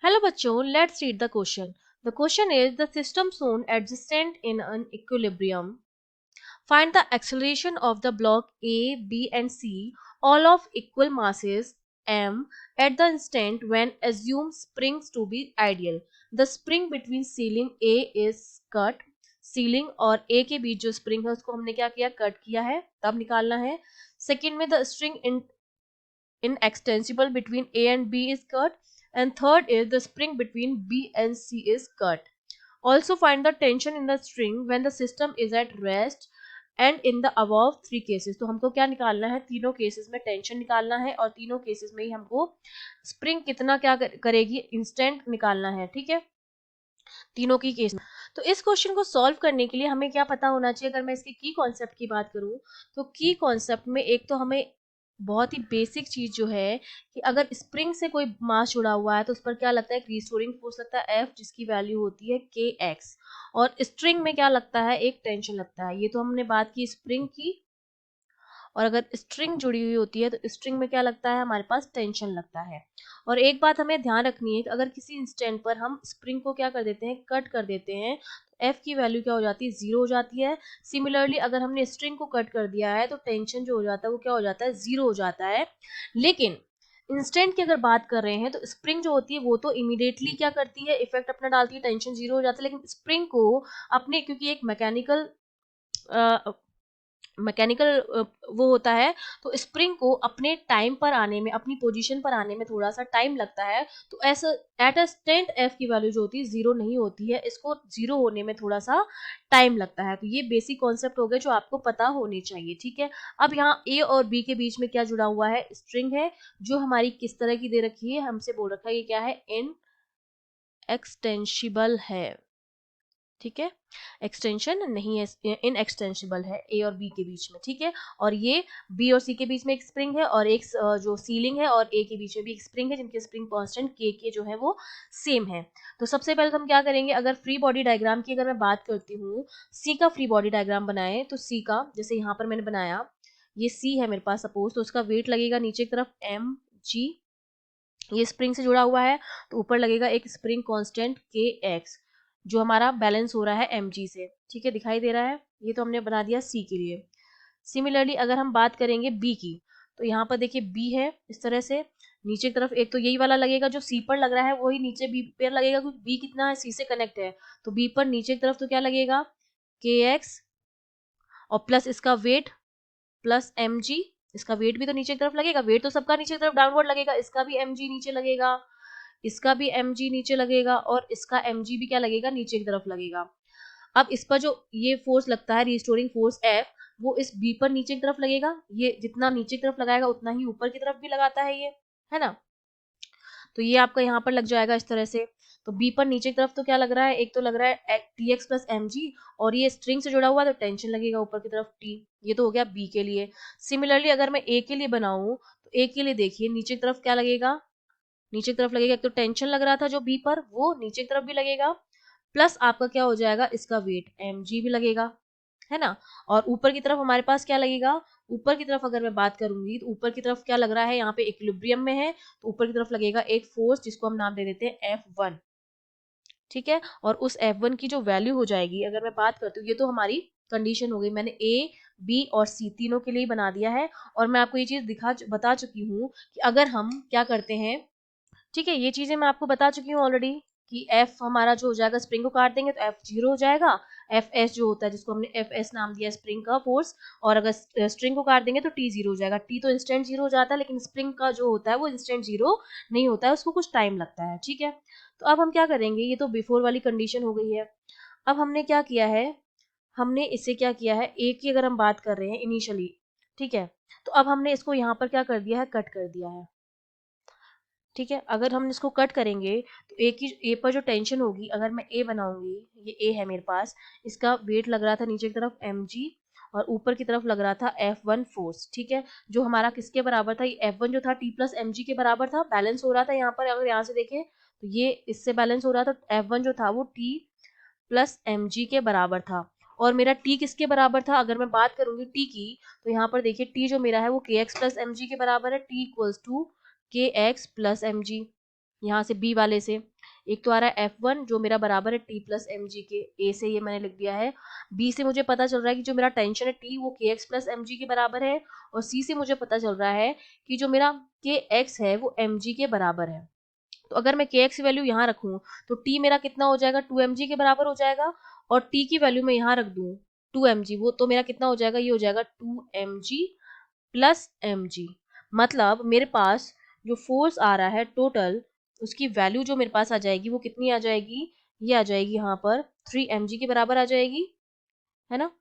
Hello bachcho, let's read the question. The question is the system zone adjacent in an equilibrium. Find the acceleration of the block A, B and C, all of equal masses m, at the instant when assume springs to be ideal. The spring between ceiling A is cut. Ceiling और ए के बीच जो spring है उसको हमने क्या किया, cut किया है, तब निकालना है. सेकेंड में the string inextensible between A and B is cut, and third is the spring between B and C is cut. Also find the tension in the string when the system is at rest and in the above three cases. तो हमको क्या निकालना है, तीनों cases में tension निकालना है और तीनों केसेस में ही हमको स्प्रिंग कितना क्या करेगी, इंस्टेंट निकालना है. ठीक है, तीनों की केस में. तो इस क्वेश्चन को सॉल्व करने के लिए हमें क्या पता होना चाहिए. अगर मैं इसके की कॉन्सेप्ट की बात करूं तो की कॉन्सेप्ट में एक तो हमें बहुत ही बेसिक चीज जो है कि अगर स्प्रिंग से कोई मास जुड़ा हुआ है तो उस पर क्या लगता है, एक रिस्टोरिंग फोर्स लगता है एफ, जिसकी वैल्यू होती है के एक्स. और स्ट्रिंग में क्या लगता है, एक टेंशन लगता है. ये तो हमने बात की स्प्रिंग की. और अगर स्ट्रिंग जुड़ी हुई होती है तो स्ट्रिंग में क्या लगता है, हमारे पास टेंशन लगता है. और एक बात हमें ध्यान रखनी है कि अगर किसी इंस्टेंट पर हम स्प्रिंग को क्या कर देते हैं, कट कर देते हैं, तो एफ की वैल्यू क्या हो जाती है, जीरो हो जाती है. सिमिलरली अगर हमने स्ट्रिंग को कट कर दिया है तो टेंशन जो हो जाता है वो क्या हो जाता है, जीरो हो जाता है. लेकिन इंस्टेंट की अगर बात कर रहे हैं तो स्प्रिंग जो होती है वो तो इमीडिएटली क्या करती है, इफेक्ट अपना डालती है, टेंशन जीरो हो जाता है. लेकिन स्प्रिंग को अपने, क्योंकि एक मैकेनिकल वो होता है, तो स्प्रिंग को अपने टाइम पर आने में, अपनी पोजीशन पर आने में थोड़ा सा टाइम लगता है. तो ऐसा एट अ स्टेंट एफ की वैल्यू जो होती है जीरो नहीं होती है, इसको जीरो होने में थोड़ा सा टाइम लगता है. तो ये बेसिक कॉन्सेप्ट हो गए जो आपको पता होने चाहिए. ठीक है, अब यहाँ ए और बी के बीच में क्या जुड़ा हुआ है, स्ट्रिंग है जो हमारी किस तरह की दे रखी है, हमसे बोल रखा है ये क्या है, इन एक्सटेंशिबल है. ठीक है, एक्सटेंशन नहीं है, इन एक्सटेंसिबल है ए और बी के बीच में. ठीक है, और ये बी और सी के बीच में एक स्प्रिंग है और एक जो सीलिंग है और ए के बीच में भी एक स्प्रिंग है, जिनके स्प्रिंग कांस्टेंट के जो है वो सेम है. तो सबसे पहले तो हम क्या करेंगे, अगर फ्री बॉडी डायग्राम की अगर मैं बात करती हूँ, सी का फ्री बॉडी डायग्राम बनाए तो सी का, जैसे यहाँ पर मैंने बनाया, ये सी है मेरे पास सपोज, तो उसका वेट लगेगा नीचे की तरफ एम जी, ये स्प्रिंग से जुड़ा हुआ है, तो ऊपर लगेगा एक स्प्रिंग कांस्टेंट के एक्स जो हमारा बैलेंस हो रहा है एम जी से. ठीक है, दिखाई दे रहा है, ये तो हमने बना दिया सी के लिए. सिमिलरली अगर हम बात करेंगे बी की, तो यहाँ पर देखिए बी है इस तरह से, नीचे की तरफ एक तो यही वाला लगेगा जो सी पर लग रहा है, वही नीचे बी पर लगेगा, क्योंकि बी कितना है, सी से कनेक्ट है. तो बी पर नीचे की तरफ तो क्या लगेगा, के एक्स और प्लस इसका वेट प्लस एम जी. इसका वेट भी तो नीचे की तरफ लगेगा, वेट तो सबका नीचे की तरफ डाउनवर्ड लगेगा, इसका भी एम जी नीचे लगेगा, इसका भी एम जी नीचे लगेगा और इसका एम जी भी क्या लगेगा, नीचे की तरफ लगेगा. अब इस पर जो ये फोर्स लगता है, रिस्टोरिंग फोर्स एफ, वो इस बी पर नीचे की तरफ लगेगा. ये जितना नीचे की तरफ लगाएगा उतना ही ऊपर की तरफ भी लगाता है ये, है ना. तो ये आपका यहाँ पर लग जाएगा इस तरह से. तो बी पर नीचे की तरफ तो क्या लग रहा है, एक तो लग रहा है T X plus M G, और ये स्ट्रिंग से जुड़ा हुआ है तो टेंशन लगेगा ऊपर की तरफ टी. ये तो हो गया बी के लिए. सिमिलरली अगर मैं ए के लिए बनाऊं तो ए के लिए देखिए नीचे की तरफ क्या लगेगा, नीचे की तरफ लगेगा, एक तो टेंशन लग रहा था जो बी पर, वो नीचे की तरफ भी लगेगा, प्लस आपका क्या हो जाएगा, इसका वेट एम जी भी लगेगा, है ना. और ऊपर की तरफ हमारे पास क्या लगेगा, ऊपर की तरफ अगर मैं बात करूंगी तो ऊपर की तरफ क्या लग रहा है, यहाँ पे इक्विलिब्रियम में है, तो ऊपर की तरफ लगेगा एक फोर्स जिसको हम नाम दे देते हैं F1. ठीक है, और उस F1 की जो वैल्यू हो जाएगी, अगर मैं बात करती हूँ, ये तो हमारी कंडीशन हो गई, मैंने ए बी और सी तीनों के लिए बना दिया है. और मैं आपको ये चीज बता चुकी हूँ कि अगर हम क्या करते हैं, ठीक है, ये चीजें मैं आपको बता चुकी हूँ ऑलरेडी कि एफ हमारा जो हो जाएगा, स्प्रिंग को काट देंगे तो एफ जीरो हो जाएगा, एफ एस जो होता है जिसको हमने एफ एस नाम दिया स्प्रिंग का फोर्स, और अगर स्ट्रिंग को काट देंगे तो टी जीरो हो जाएगा. टी तो इंस्टेंट जीरो हो जाता है, लेकिन स्प्रिंग का जो होता है वो इंस्टेंट जीरो नहीं होता है, उसको कुछ टाइम लगता है. ठीक है, तो अब हम क्या करेंगे, ये तो बिफोर वाली कंडीशन हो गई है. अब हमने क्या किया है, हमने इसे क्या किया है, ए की अगर हम बात कर रहे हैं इनिशियली, ठीक है, तो अब हमने इसको यहाँ पर क्या कर दिया है, कट कर दिया है. ठीक है, अगर हम इसको कट करेंगे तो ए पर जो टेंशन होगी, अगर मैं ए बनाऊंगी, ये ए है मेरे पास, इसका वेट लग रहा था नीचे की तरफ एम जी और ऊपर की तरफ लग रहा था F1 फोर्स. ठीक है, जो हमारा किसके बराबर था, ये F1 जो था T प्लस एम जी के बराबर था, बैलेंस हो रहा था यहाँ पर. अगर यहाँ से देखें तो ये इससे बैलेंस हो रहा था, F1 जो था वो T प्लस एम जी के बराबर था. और मेरा टी किसके बराबर था, अगर मैं बात करूंगी टी की, तो यहाँ पर देखिए टी जो मेरा है वो के एक्स प्लस एम जी के बराबर है, टी इक्वल्स टू के एक्स प्लस एम जी, यहाँ से बी वाले से. एक तो आ रहा है F1 जो मेरा बराबर है T प्लस एम जी के, ए से ये मैंने लिख दिया है। बी से मुझे पता चल रहा है कि जो मेरा टेंशन है T वो KX प्लस एम जी के बराबर है, और सी से मुझे पता चल रहा है कि जो मेरा KX है वो mg के बराबर है। तो अगर मैं KX की वैल्यू यहाँ रखूँ तो T मेरा कितना हो जाएगा, 2mg के बराबर हो जाएगा, और T की वैल्यू मैं यहाँ रख दूँ 2mg, वो तो मेरा कितना हो जाएगा, ये हो जाएगा 2mg प्लस mg। मतलब मेरे पास जो फोर्स आ रहा है टोटल, उसकी वैल्यू जो मेरे पास आ जाएगी वो कितनी आ जाएगी, ये आ जाएगी यहाँ पर 3mg के बराबर आ जाएगी, है ना।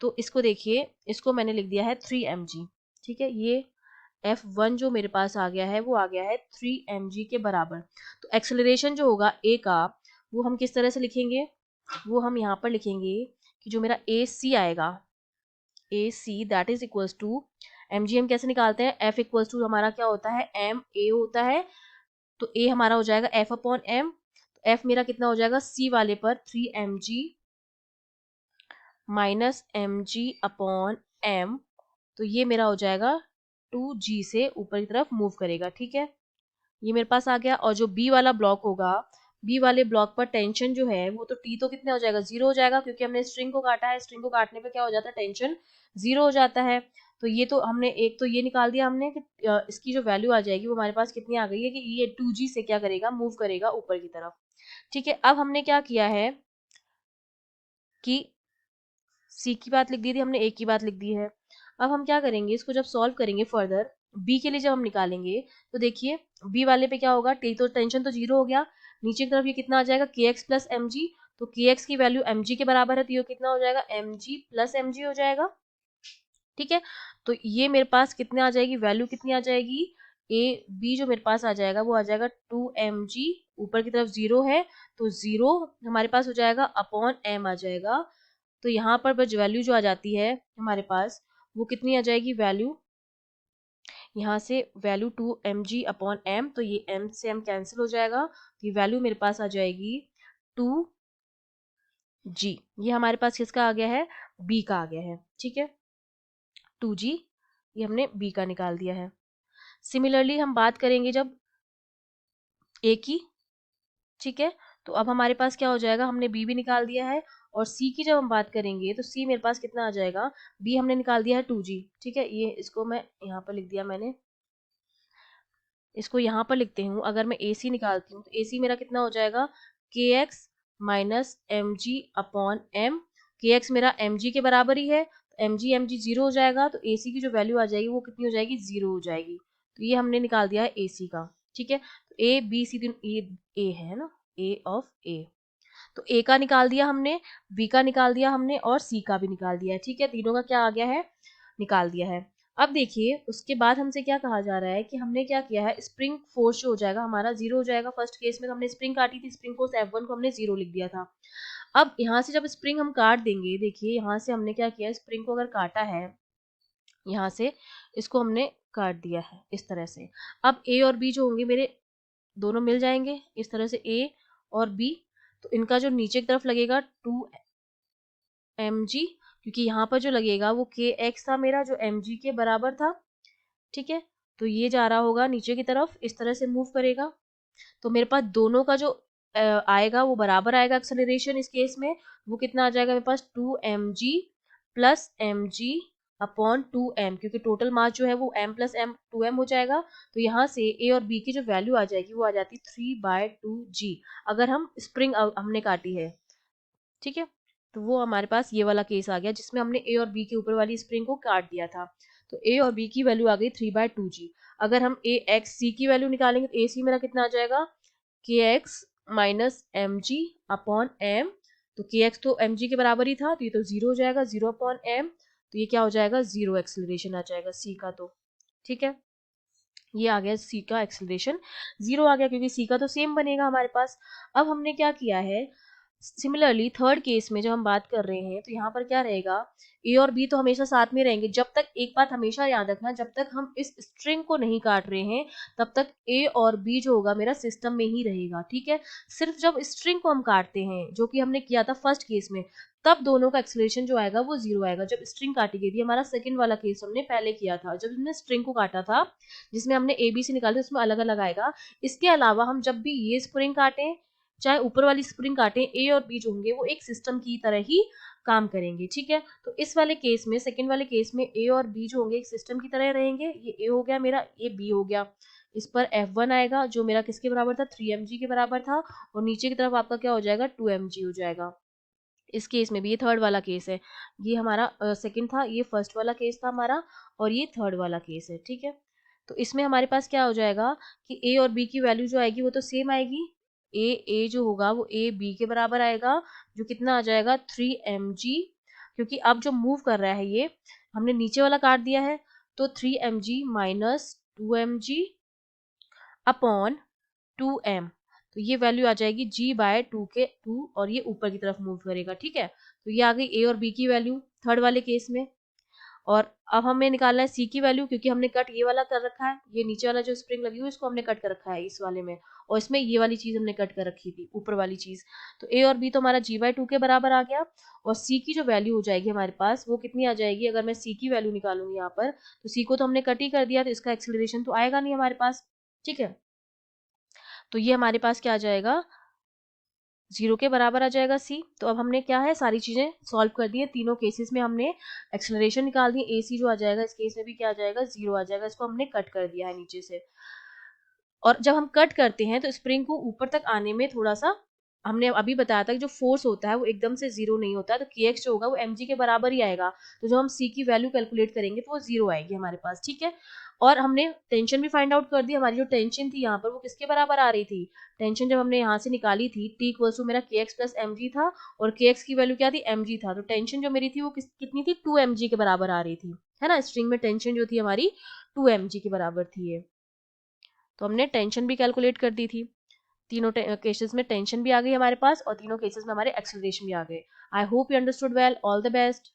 तो इसको देखिए, इसको मैंने लिख दिया है 3mg, ठीक है। ये F1 जो मेरे पास आ गया है वो आ गया है 3mg के बराबर। तो एक्सेलरेशन जो होगा A का वो हम किस तरह से लिखेंगे, वो हम यहाँ पर लिखेंगे कि जो मेरा AC आएगा, AC that is equals to mg, हम कैसे निकालते हैं, F इक्वल्स टू हमारा क्या होता है, ma होता है। तो A हमारा हो जाएगा F अपॉन m, तो F मेरा कितना हो जाएगा C वाले पर 3mg minus mg upon m, तो ये मेरा हो जाएगा 2g से ऊपर की तरफ मूव करेगा, ठीक है। ये मेरे पास आ गया। और जो बी वाला ब्लॉक होगा, बी वाले ब्लॉक पर टेंशन जो है वो तो टी तो कितने हो जाएगा, 0 हो जाएगा, क्योंकि हमने स्ट्रिंग को काटा है, स्ट्रिंग को काटने पे क्या हो जाता है, टेंशन 0 हो जाता है। तो ये तो हमने एक तो ये निकाल दिया हमने कि इसकी जो वैल्यू आ जाएगी वो हमारे पास कितनी आ गई है कि ये 2g से क्या करेगा, मूव करेगा ऊपर की तरफ, ठीक है। अब हमने क्या किया है कि सी की बात लिख दी थी हमने, ए की बात लिख दी है। अब हम क्या करेंगे, इसको जब सॉल्व करेंगे फर्दर, बी के लिए जब हम निकालेंगे तो देखिए बी वाले पे क्या होगा, टी तो टेंशन तो 0 हो गया, नीचे की तरफ ये कितना आ जाएगा, के एक्स प्लस एम जी, तो के एक्स की वैल्यू एम जी के बराबर है, तो ये कितना हो जाएगा, M G plus M G हो जाएगा, ठीक है। तो ये मेरे पास कितने आ जाएगी, वैल्यू कितनी आ जाएगी, ए बी जो मेरे पास आ जाएगा वो आ जाएगा 2mg, ऊपर की तरफ 0 है तो 0 हमारे पास हो जाएगा अपॉन m आ जाएगा। तो यहाँ पर बस वैल्यू जो आ जाती है हमारे पास वो कितनी आ जाएगी, वैल्यू यहाँ से वैल्यू 2mg अपॉन m, तो ये m से m कैंसिल हो जाएगा, तो ये वैल्यू मेरे पास आ जाएगी 2g। ये हमारे पास किसका आ गया है, b का आ गया है, ठीक है। 2g ये हमने b का निकाल दिया है। सिमिलरली हम बात करेंगे जब a की, ठीक है। तो अब हमारे पास क्या हो जाएगा, हमने b भी निकाल दिया है, और c की जब हम बात करेंगे तो c मेरे पास कितना आ जाएगा, b हमने निकाल दिया है 2g, ठीक है। ये इसको मैं यहाँ पर लिख दिया मैंने, इसको यहाँ पर लिखते हूँ। अगर मैं AC निकालती हूँ तो AC मेरा कितना हो जाएगा, KX minus M G upon M, KX मेरा mg के बराबर ही है, तो mg 0 हो जाएगा, तो AC की जो वैल्यू आ जाएगी वो कितनी हो जाएगी, 0 हो जाएगी। तो ये हमने निकाल दिया है AC का, ठीक है। तो A B C ये A है ना, A ऑफ A, तो A का निकाल दिया हमने, B का निकाल दिया हमने, और C का भी निकाल दिया है, ठीक है। तीनों का क्या आ गया है, निकाल दिया है। अब देखिए उसके बाद हमसे क्या कहा जा रहा है कि हमने क्या किया है, स्प्रिंग फोर्स जो हो जाएगा हमारा 0 हो जाएगा। फर्स्ट केस में तो हमने स्प्रिंग काटी थी, स्प्रिंग फोर्स F1 को हमने 0 लिख दिया था। अब यहाँ से जब स्प्रिंग हम काट देंगे, देखिए यहाँ से हमने क्या किया, स्प्रिंग को अगर काटा है यहाँ से, इसको हमने काट दिया है इस तरह से। अब A और B जो होंगे मेरे दोनों मिल जाएंगे इस तरह से, A और B, तो इनका जो नीचे की तरफ लगेगा 2mg, क्योंकि यहाँ पर जो लगेगा वो kx था मेरा जो mg के बराबर था, ठीक है। तो ये जा रहा होगा नीचे की तरफ, इस तरह से मूव करेगा, तो मेरे पास दोनों का जो आएगा वो बराबर आएगा एक्सेलरेशन इस केस में, वो कितना आ जाएगा मेरे पास 2mg plus mg upon 2m, क्योंकि टोटल मास जो है वो m प्लस m 2m हो जाएगा। तो यहाँ से a और b की जो वैल्यू आ जाएगी वो आ जाती 3/2g, अगर हम स्प्रिंग हमने काटी है, ठीक है। तो वो हमारे पास ये वाला केस आ गया जिसमें हमने ए और बी के ऊपर वाली स्प्रिंग को काट दिया था। तो ए और बी की वैल्यू आ गई 3/2g। अगर हम ए एक्स सी की वैल्यू निकालेंगे तो ए सी मेरा कितना आ जाएगा, K X minus M G upon M, तो के एक्स तो एम जी के बराबर ही था, तो ये तो 0 हो जाएगा, 0 अपॉन एम, तो ये क्या हो जाएगा, 0 एक्सेलरेशन आ जाएगा सी का, तो ठीक है। ये आ गया सी का एक्सेलरेशन 0 आ गया, क्योंकि सी का तो सेम बनेगा हमारे पास। अब हमने क्या किया है, सिमिलरली थर्ड केस में जब हम बात कर रहे हैं तो यहाँ पर क्या रहेगा, ए और बी तो हमेशा साथ में रहेंगे, जब तक, एक बात हमेशा याद रखना, जब तक हम इस स्ट्रिंग को नहीं काट रहे हैं तब तक ए और बी जो होगा मेरा सिस्टम में ही रहेगा, ठीक है। सिर्फ जब स्ट्रिंग को हम काटते हैं, जो कि हमने किया था फर्स्ट केस में, तब दोनों का एक्सेलरेशन जो आएगा वो 0 आएगा, जब स्ट्रिंग काटी गई थी। हमारा सेकंड वाला केस हमने पहले किया था, जब हमने स्ट्रिंग को काटा था, जिसमें हमने ए बी सी निकाले, उसमें अलग अलग आएगा। इसके अलावा हम जब भी ये स्प्रिंग काटें, चाहे ऊपर वाली स्प्रिंग काटें, ए और बी जो होंगे वो एक सिस्टम की तरह ही काम करेंगे, ठीक है। तो इस वाले केस में, सेकंड वाले केस में ए और बी जो होंगे एक सिस्टम की तरह रहेंगे। ये ए हो गया मेरा, ये बी हो गया। इस पर F1 आएगा जो मेरा किसके बराबर था, 3mg के बराबर था, और नीचे की तरफ आपका क्या हो जाएगा, 2mg हो जाएगा। इस केस में भी, ये थर्ड वाला केस है, ये हमारा सेकंड था, ये फर्स्ट वाला केस था हमारा, और ये थर्ड वाला केस है, ठीक है। तो इसमें हमारे पास क्या हो जाएगा कि ए और बी की वैल्यू जो आएगी वो तो सेम आएगी। ए जो होगा वो ए बी के बराबर आएगा, जो कितना आ जाएगा 3mg, क्योंकि अब जो मूव कर रहा है ये हमने नीचे वाला काट दिया है, तो 3mg minus 2mg upon 2m, तो ये वैल्यू आ जाएगी g बाय 2 के 2, और ये ऊपर की तरफ मूव करेगा, ठीक है। तो ये आ गई ए और बी की वैल्यू थर्ड वाले केस में। और अब हमें निकालना है सी की वैल्यू, क्योंकि हमने कट ये वाला कर रखा है, ये नीचे वाला जो स्प्रिंग लगी हुई है इसको हमने कट कर रखा है इस वाले में, और इसमें ये वाली चीज हमने कट कर रखी थी, ऊपर वाली चीज। तो ए और बी तो हमारा g/2 के बराबर आ गया, और सी की जो वैल्यू हो जाएगी हमारे पास वो कितनी आ जाएगी, अगर मैं सी की वैल्यू निकालूंगी यहाँ पर, तो सी को तो हमने कट ही कर दिया, तो इसका एक्सेलरेशन तो आएगा नहीं हमारे पास, ठीक है। तो ये हमारे पास क्या आ जाएगा, 0 के बराबर आ जाएगा सी। तो अब हमने क्या है, सारी चीजें सॉल्व कर दी है, तीनों केसेस में हमने एक्सेलरेशन निकाल दी, ए सी जो आ जाएगा इस केस में भी क्या आ जाएगा, 0 आ जाएगा, इसको हमने कट कर दिया है नीचे से। और जब हम कट करते हैं तो स्प्रिंग को ऊपर तक आने में थोड़ा सा, हमने अभी बताया था कि जो फोर्स होता है वो एकदम से 0 नहीं होता है, तो के एक्स जो होगा वो mg के बराबर ही आएगा। तो जब हम c की वैल्यू कैलकुलेट करेंगे तो वो 0 आएगी हमारे पास, ठीक है। और हमने टेंशन भी फाइंड आउट कर दी, हमारी जो टेंशन थी यहाँ पर वो किसके बराबर आ रही थी, टेंशन जब हमने यहाँ से निकाली थी, टी इक्वल्स टू मेरा के एक्स प्लस एम जी था, और के एक्स की वैल्यू क्या थी, mg था, तो टेंशन जो मेरी थी वो कितनी थी, 2mg के बराबर आ रही थी, है ना। स्ट्रिंग में टेंशन जो थी हमारी 2mg के बराबर थी ये, तो हमने टेंशन भी कैलकुलेट कर दी थी। तीनों केसेस में टेंशन भी आ गई हमारे पास, और तीनों केसेस में हमारे एक्सेलरेशन भी आ गए। I hope you understood well, all the best.